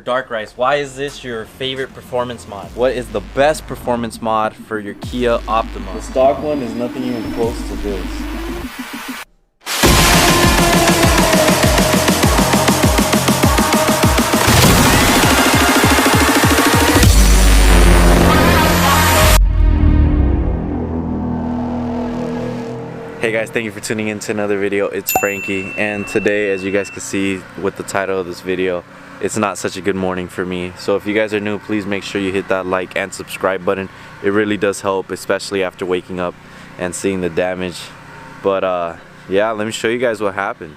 Dark Rice, why is this your favorite performance mod? What is the best performance mod for your Kia Optima? The stock one is nothing even close to this. Hey guys, thank you for tuning in to another video. It's Frankie, and today, as you guys can see with the title of this video, it's not such a good morning for me. So if you guys are new, please make sure you hit that like and subscribe button. It really does help, especially after waking up and seeing the damage. But yeah, let me show you guys what happened.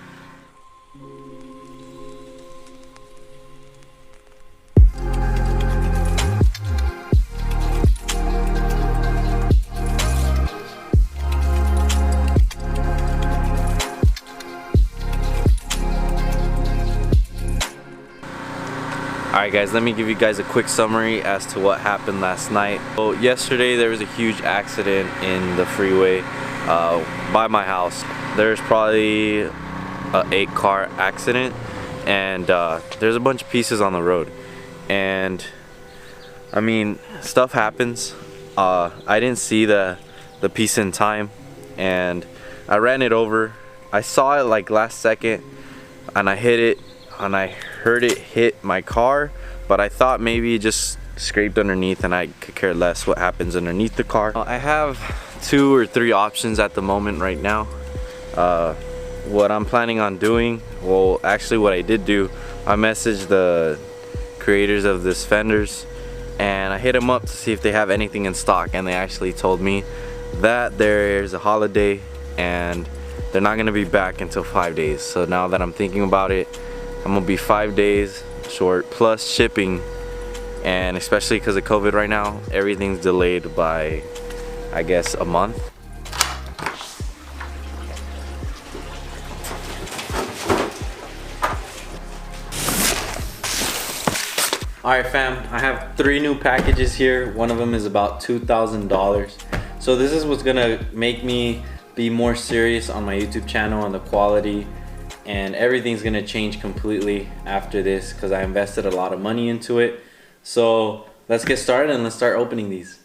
Alright guys, let me give you guys a quick summary as to what happened last night. So yesterday there was a huge accident in the freeway by my house. There's probably an 8-car accident, and there's a bunch of pieces on the road. And I mean, stuff happens. I didn't see the piece in time, and I ran it over. I saw it like last second, and I hit it, and I heard it hit my car, but I thought maybe it just scraped underneath, and I could care less what happens underneath the car. I have 2 or 3 options at the moment right now. What I'm planning on doing, well actually what I did do, I messaged the creators of this fenders and I hit them up to see if they have anything in stock, and they actually told me that there's a holiday and they're not gonna be back until 5 days. So now that I'm thinking about it, I'm gonna be 5 days short plus shipping, and especially because of COVID right now, everything's delayed by, I guess, a month. Alright fam, I have 3 new packages here. One of them is about $2,000. So this is what's gonna make me be more serious on my YouTube channel, on the quality, and everything's gonna change completely after this because I invested a lot of money into it. So let's get started and let's start opening these.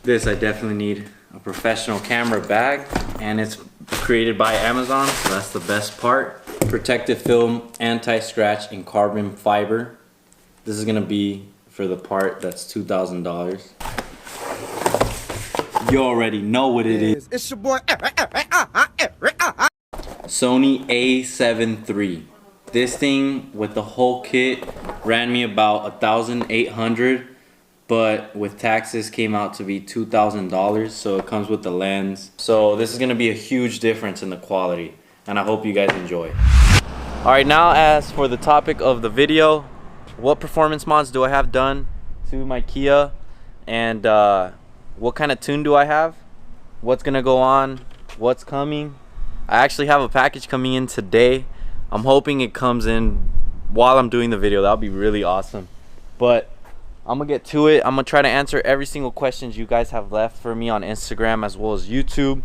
This, I definitely need a professional camera bag, and it's created by Amazon, so that's the best part. Protective film, anti-scratch in carbon fiber. This is gonna be for the part that's $2,000. You already know what it is. It's your boy Sony A7 III. This thing with the whole kit ran me about $1,800, but with taxes came out to be $2,000. So it comes with the lens. So this is gonna be a huge difference in the quality, and I hope you guys enjoy. All right, now as for the topic of the video, what performance mods do I have done to my Kia, and what kind of tune do I have, what's gonna go on, what's coming. I actually have a package coming in today. I'm hoping it comes in while I'm doing the video. That'll be really awesome. But I'm gonna get to it. I'm gonna try to answer every single questions you guys have left for me on Instagram as well as YouTube.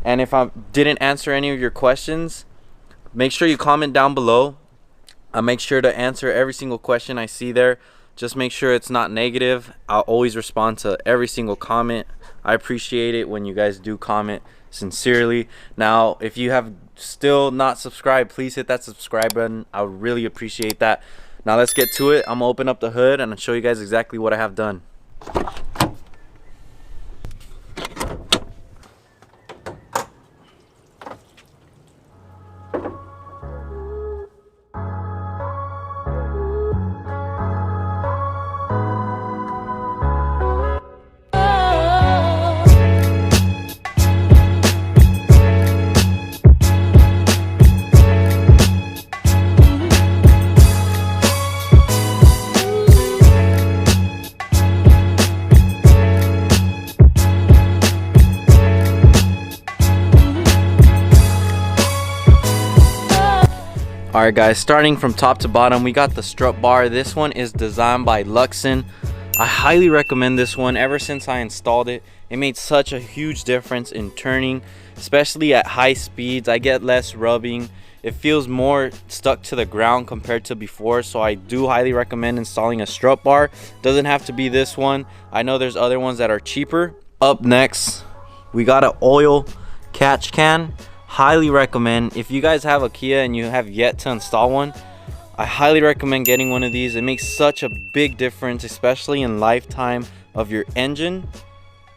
And if I didn't answer any of your questions, make sure you comment down below. I'll make sure to answer every single question I see there. Just make sure it's not negative. I'll always respond to every single comment. I appreciate it when you guys do comment sincerely. Now, if you have still not subscribed, please hit that subscribe button. I would really appreciate that. Now let's get to it. I'm gonna open up the hood and I'll show you guys exactly what I have done. Alright guys, starting from top to bottom, we got the strut bar. This one is designed by Luxon. I highly recommend this one. Ever since I installed it, it made such a huge difference in turning, especially at high speeds. I get less rubbing. It feels more stuck to the ground compared to before, so I do highly recommend installing a strut bar. Doesn't have to be this one. I know there's other ones that are cheaper. Up next, we got an oil catch can. Highly recommend. If you guys have a Kia and you have yet to install one, I highly recommend getting one of these. It makes such a big difference, especially in lifetime of your engine,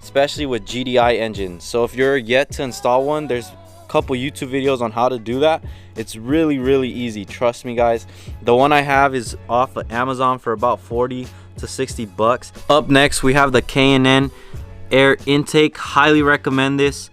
especially with GDI engines. So if you're yet to install one, there's a couple YouTube videos on how to do that. It's really easy, trust me guys. The one I have is off of Amazon for about 40 to 60 bucks. Up next, we have the K&N air intake. Highly recommend this.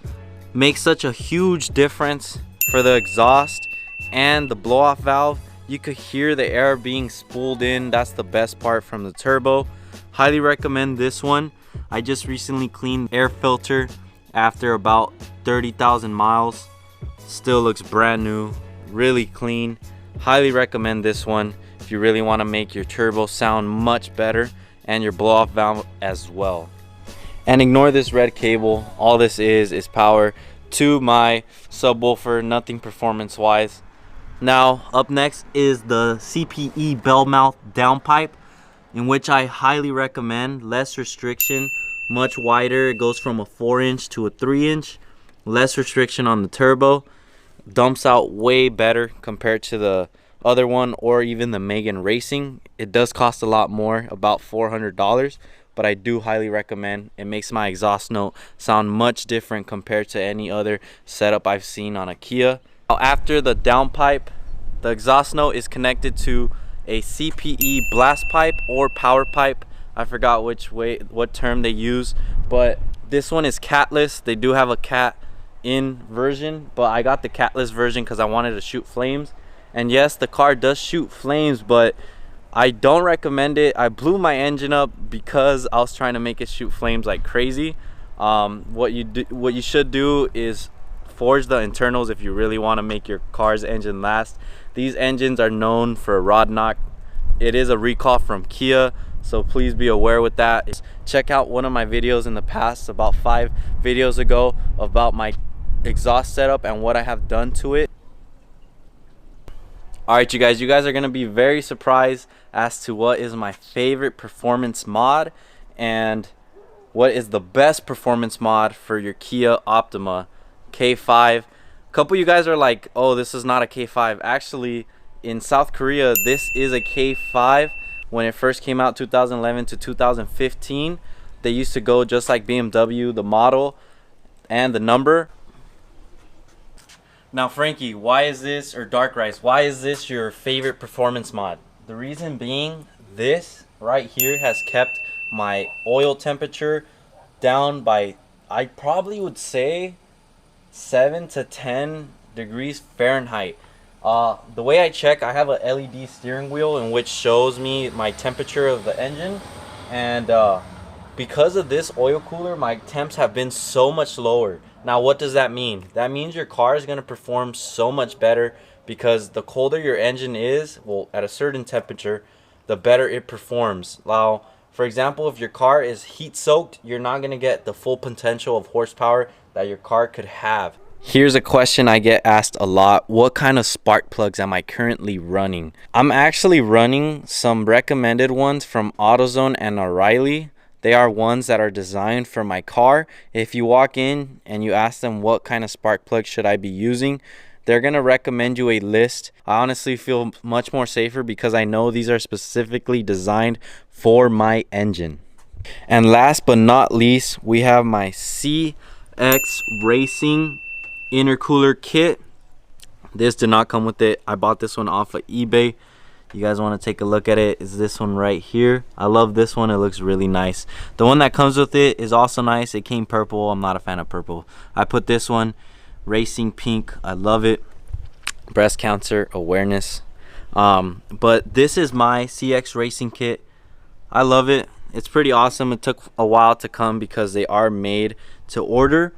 Makes such a huge difference for the exhaust and the blow off valve. You could hear the air being spooled in. That's the best part from the turbo. Highly recommend this one. I just recently cleaned air filter after about 30,000 miles. Still looks brand new, really clean. Highly recommend this one if you really want to make your turbo sound much better and your blow off valve as well. And ignore this red cable. All this is power to my subwoofer, nothing performance wise. Now up next is the CPE bell mouth downpipe, in which I highly recommend. Less restriction, much wider. It goes from a 4-inch to a 3-inch. Less restriction on the turbo. Dumps out way better compared to the other one, or even the Megan Racing. It does cost a lot more, about $400, but I do highly recommend. It makes my exhaust note sound much different compared to any other setup I've seen on a Kia. Now, after the downpipe, the exhaust note is connected to a CPE blast pipe or power pipe. I forgot what term they use, but this one is catless. They do have a cat in version, but I got the catless version because I wanted to shoot flames. And yes, the car does shoot flames, but I don't recommend it. I blew my engine up because I was trying to make it shoot flames like crazy. What you should do is forge the internals if you really want to make your car's engine last. These engines are known for rod knock. It is a recall from Kia, so please be aware with that. Check out one of my videos in the past, about 5 videos ago, about my exhaust setup and what I have done to it. Alright you guys are going to be very surprised as to what is my favorite performance mod and what is the best performance mod for your Kia Optima K5. A couple of you guys are like, oh, this is not a K5. Actually, in South Korea, this is a K5. When it first came out, 2011 to 2015, they used to go just like BMW, the model and the number. Now Frankie, why is this, or Dark Rice, why is this your favorite performance mod? The reason being, this right here has kept my oil temperature down by, I probably would say, 7 to 10 degrees Fahrenheit. The way I check, I have a LED steering wheel in which shows me my temperature of the engine, and because of this oil cooler, my temps have been so much lower. Now what does that mean? That means your car is going to perform so much better, because the colder your engine is, well, at a certain temperature, the better it performs. Now, for example, if your car is heat soaked, you're not going to get the full potential of horsepower that your car could have. Here's a question I get asked a lot. What kind of spark plugs am I currently running? I'm actually running some recommended ones from AutoZone and O'Reilly. They are ones that are designed for my car. If you walk in and you ask them what kind of spark plug should I be using, they're going to recommend you a list. I honestly feel much more safer because I know these are specifically designed for my engine. And last but not least, we have my CX Racing intercooler kit. This did not come with it. I bought this one off of eBay. You guys want to take a look at it, is this one right here. I love this one. It looks really nice. The one that comes with it is also nice. It came purple. I'm not a fan of purple. I put this one racing pink. I love it. Breast cancer awareness. But this is my CX Racing kit. I love it. It's pretty awesome. It took a while to come because they are made to order,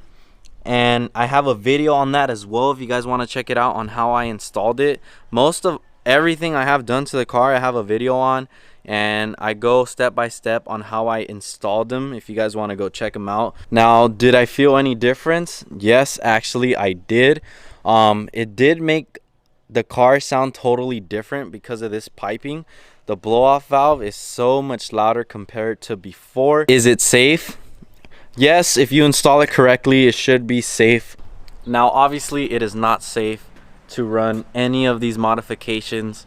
and I have a video on that as well if you guys want to check it out on how I installed it. Most of everything I have done to the car, I have a video on, and I go step by step on how I installed them if you guys want to go check them out. Now, did I feel any difference? Yes, actually I did. It did make the car sound totally different because of this piping. The blow off valve is so much louder compared to before. Is it safe? Yes, if you install it correctly, it should be safe. Now, obviously it is not safe to run any of these modifications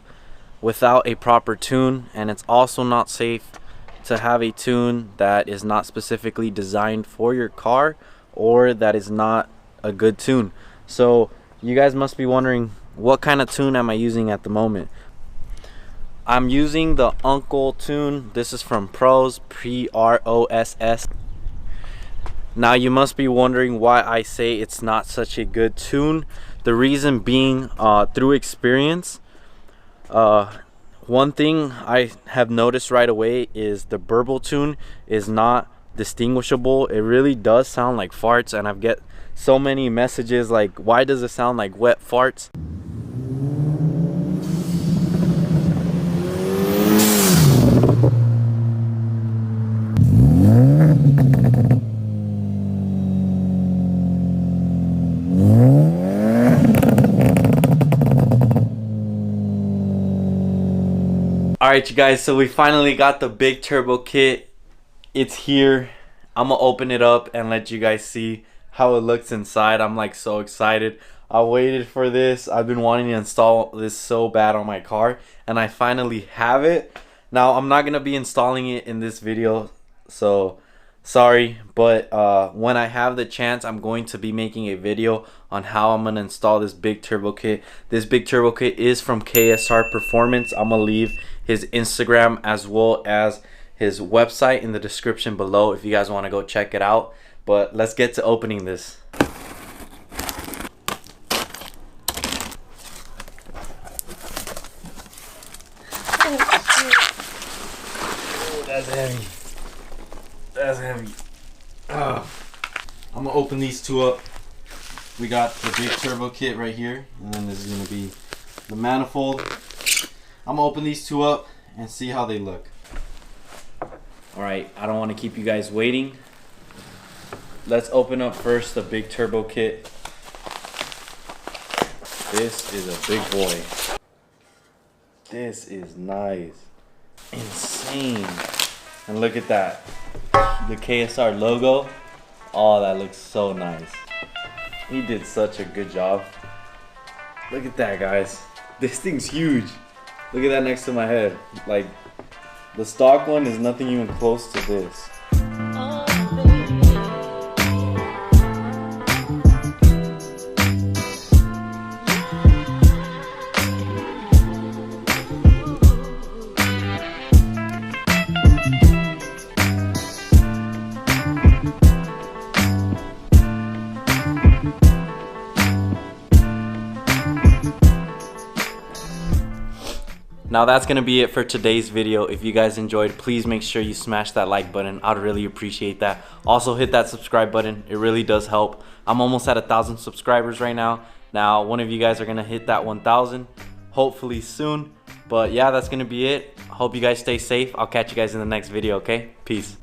without a proper tune, and it's also not safe to have a tune that is not specifically designed for your car or that is not a good tune. So you guys must be wondering, what kind of tune am I using at the moment? I'm using the Uncle tune. This is from Pros, P-R-O-S-S. Now you must be wondering why I say it's not such a good tune. The reason being, through experience, one thing I have noticed right away is the burble tune is not distinguishable. It really does sound like farts, and I've get so many messages like, why does it sound like wet farts? Alright you guys, so we finally got the big turbo kit. It's here. I'm gonna open it up and let you guys see how it looks inside. I'm like so excited. I waited for this. I've been wanting to install this so bad on my car, and I finally have it. Now I'm not gonna be installing it in this video, so sorry, but when I have the chance, I'm going to be making a video on how I'm gonna install this big turbo kit. This big turbo kit is from KSR Performance. I'm gonna leave his Instagram as well as his website in the description below if you guys want to go check it out. But let's get to opening this. Oh, that's heavy. That's heavy. I'm gonna open these two up. We got the big turbo kit right here, and then this is gonna be the manifold. I'm gonna open these two up and see how they look. Alright, I don't want to keep you guys waiting. Let's open up first the big turbo kit. This is a big boy. This is nice. Insane. And look at that. The KSR logo. Oh, that looks so nice. He did such a good job. Look at that, guys. This thing's huge. Look at that next to my head. Like, the stock one is nothing even close to this. Now that's gonna be it for today's video. If you guys enjoyed, please make sure you smash that like button. I'd really appreciate that. Also hit that subscribe button. It really does help. I'm almost at 1,000 subscribers right now. Now one of you guys are gonna hit that 1,000 hopefully soon. But yeah, that's gonna be it. I hope you guys stay safe. I'll catch you guys in the next video, okay? Peace.